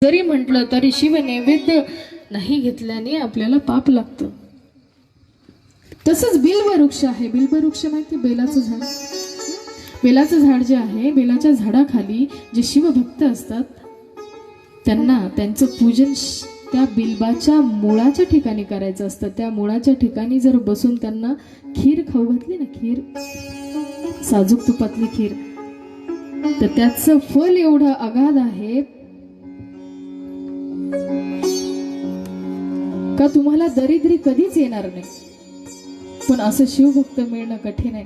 जरी म्हटलं तरी शिव नैवेद्य नाही घेतल्याने आपल्याला पाप लागतं. तसंच बिल्व वृक्ष आहे. बिल्व वृक्ष माहिती, बेलाचं झाड. बेलाचं झाड जे आहे, बेलाच्या झाडाखाली जे शिवभक्त असतात त्यांना त्यांचं पूजन त्या बिल्बाच्या मुळाच्या ठिकाणी करायचं असतं. त्या मुळाच्या ठिकाणी जर बसून त्यांना खीर खाऊ घातली ना, खीर, साजूक तुपातली खीर, तर त्याचं फल एवढं अगाध आहे का तुम्हाला दरिद्री कधीच येणार नाही. पण असं शिवभक्त मिळणं कठीण आहे.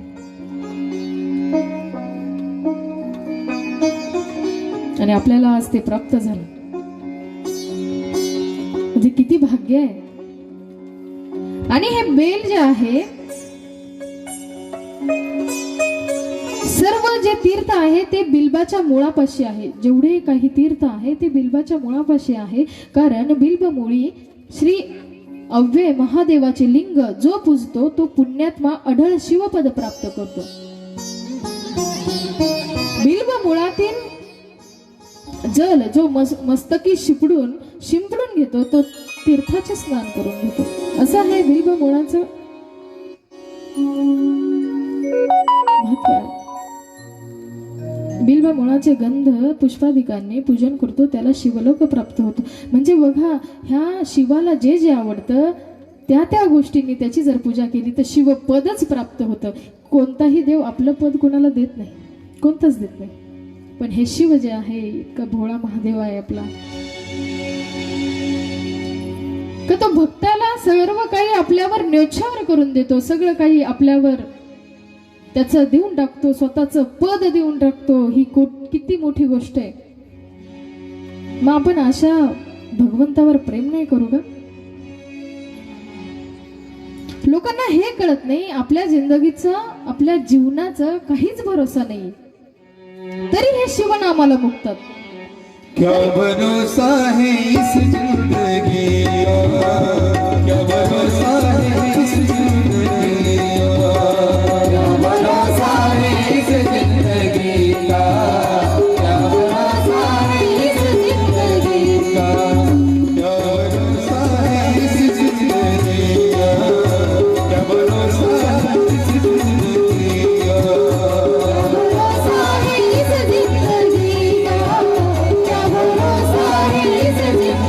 आणि आपल्याला आज ते प्राप्त झालं, म्हणजे किती भाग्य आहे. आणि हे बेल जे आहे, सर्व जे तीर्थ आहे ते बिल्बाच्या मुळापाशी आहे. जेवढे काही तीर्थ आहे ते बिल्बाच्या मुळापाशी आहे. कारण बिल्बमुळी श्री अव्यय महादेवाचे लिंग जो पूजतो तो पुण्यात्मा अढळ शिवपद प्राप्त करतो. बिल्ब मुळातील जल जो मस्तकी शिंपडून घेतो तो तीर्थाचे स्नान करून घेतो. असं आहे बिल्ब मुळाचं महत्व आहे. बिल्ब मुळाचे गंध पुष्पादिकांनी पूजन करतो, त्याला शिवलोक प्राप्त होतो. म्हणजे बघा, ह्या शिवाला जे जे आवडतं त्या त्या गोष्टींनी त्याची जर पूजा केली तर शिवपदच प्राप्त होतं. कोणताही देव आपलं पद कोणाला देत नाही, कोणताच देत नाही. पण हे शिव जे आहे, इतका भोळा महादेव आहे आपला, का तो भक्ताला सर्व काही आपल्यावर न्योछावर करून देतो. सगळं काही आपल्यावर त्याचं देऊन टाकतो, स्वतःचं पद देऊन टाकतो. ही किती मोठी गोष्ट आहे. मग आपण अशा भगवंतावर प्रेम नाही करू का? लोकांना हे कळत नाही, आपल्या जिंदगीचा, आपल्या जीवनाचा काहीच भरोसा नाही, तरी हे शिवनामाला मुक्तात. क्या भरोसा है इस जिंदगी का, क्या भरोसा है इस जिंदगी का, क्या भरोसा है इस जिंदगी का, क्या भरोसा है इस जिंदगी का, क्या भरोसा है इस जिंदगी का, क्या भरोसा है इस जिंदगी का, भरोसा है इस जिंदगी का, क्या भरोसा है इस जिंदगी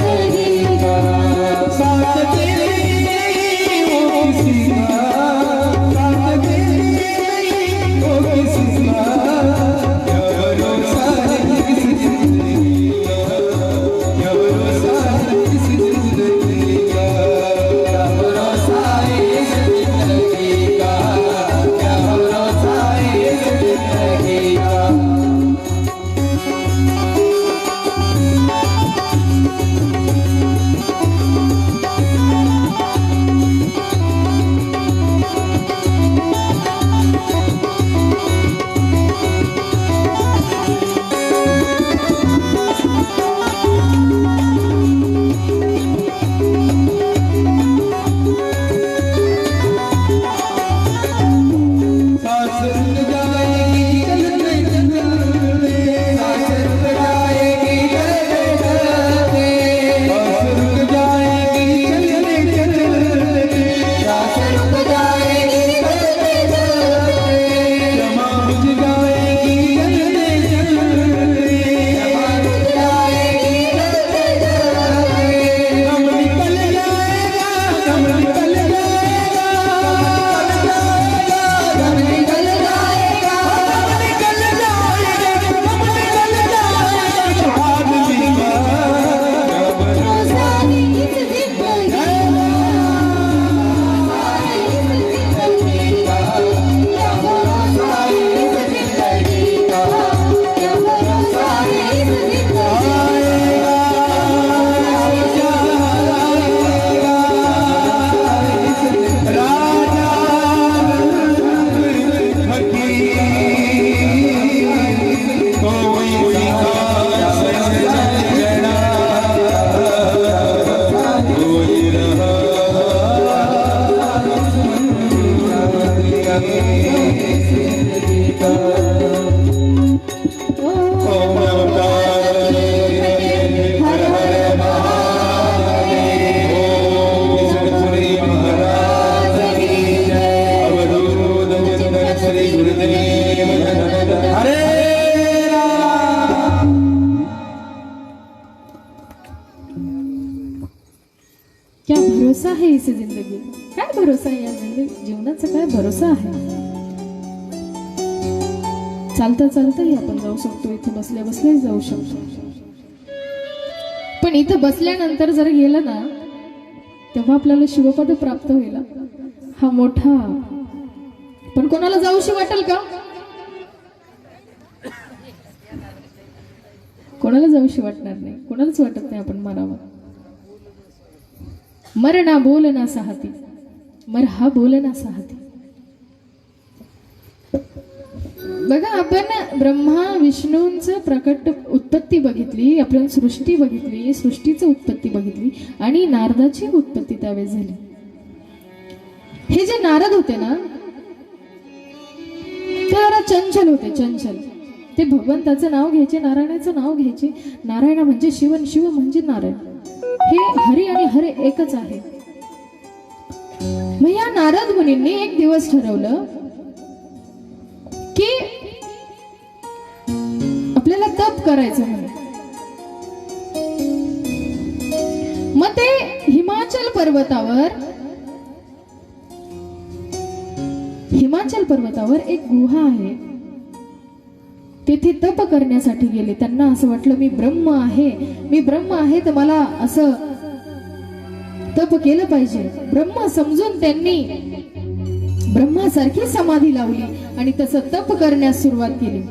क्या भरोसा है इस जिंदगी, काय भरोसा आहे या जीवनाचा, काय भरोसा आहे. चालता चालताही आपण जाऊ शकतो, इथे बसल्या बसल्याही जाऊ शकतो. पण इथं बसल्यानंतर जर गेलं ना, तेव्हा आपल्याला शिवपद प्राप्त होईल. हा मोठा. पण कोणाला जाऊशी वाटेल का? कोणाला जाऊशी वाटणार नाही, कोणालाच वाटत नाही आपण मरावं. मर ना बोल ना साहती, मर हा बोल ना साहती. बघा, आपण ब्रह्मा विष्णूंचं प्रकट उत्पत्ती बघितली, आपण सृष्टी बघितली, सृष्टीचं उत्पत्ती बघितली आणि नारदाची उत्पत्ती त्यावेळेस झाली. हे जे नारद होते ना, ते जरा चंचल होते, चंचल. ते भगवंताचं नाव घ्यायचे, नारायणाचं नाव घ्यायचे. नारायण म्हणजे शिव आणि शिव म्हणजे नारायण. हे हरी आणि हरे एकच आहे. मग या नारद मुनींनी एक दिवस ठरवलं की आपल्याला तप करायचं म्हणून. मग ते हिमाचल पर्वतावर एक गुहा आहे, तेथे तप करण्यासाठी गेले. त्यांना असं वाटलं मी ब्रह्म आहे तर मला असं तप केलं पाहिजे. ब्रह्म समजून त्यांनी ब्रह्मासारखी समाधी लावली आणि तसं तप करण्यास सुरुवात केली.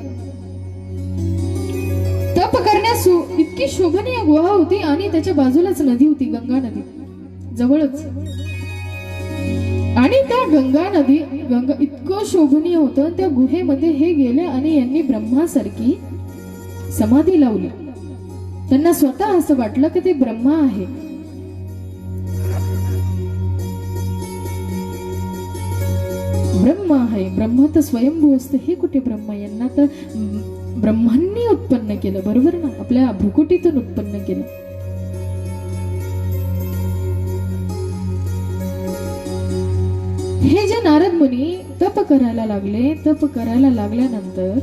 तप करण्यास इतकी शोभनीय गुहा होती आणि त्याच्या बाजूलाच नदी होती, गंगा नदी जवळच. आणि त्या गंगा इतकं शोभनीय होतं. त्या गुहेमध्ये हे गेले आणि यांनी ब्रह्मासारखी समाधी लावली. त्यांना स्वतः असं वाटलं की ते ब्रह्मा आहे. ब्रह्म तर स्वयंभू असतं, हे कुठे ब्रह्म? यांना तर ब्रह्मांनी उत्पन्न केलं, बरोबर ना, आपल्या भ्रुकुटीतून उत्पन्न केलं. हे जे नारद मुनी तप करायला लागल्यानंतर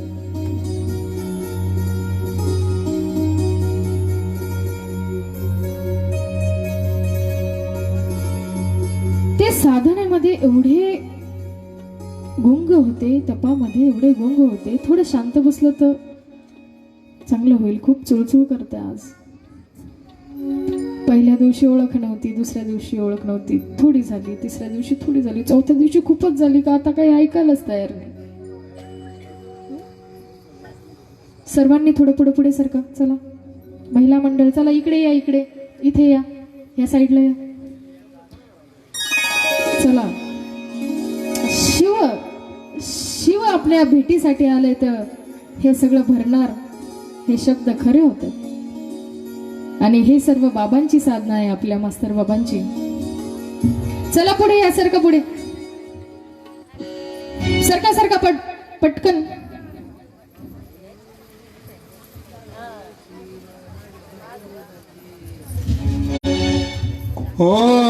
ते साधनेमध्ये एवढे गुंग होते, तपामध्ये एवढे गुंग होते. थोडं शांत बसलं तर चांगलं होईल. खूप चुळचुळ करते आज. पहिल्या दिवशी ओळख नव्हती, दुसऱ्या दिवशी ओळख नव्हती, थोडी झाली, तिसऱ्या दिवशी थोडी झाली, चौथ्या दिवशी खूपच झाली का आता काही ऐकायलाच तयार नाही. सर्वांनी थोडं पुढे सरका. चला महिला मंडळ, चला इकडे या, इथे या साईडला या. चला, शिव आपल्या भेटीसाठी आले तर हे सगळं भरणार, हे शब्द खरे होते. आणि हे सर्व बाबांची साधना आहे, आपल्या मास्तर बाबांची. चला पुढे या, सरका पुढे, सरका पटकन. हो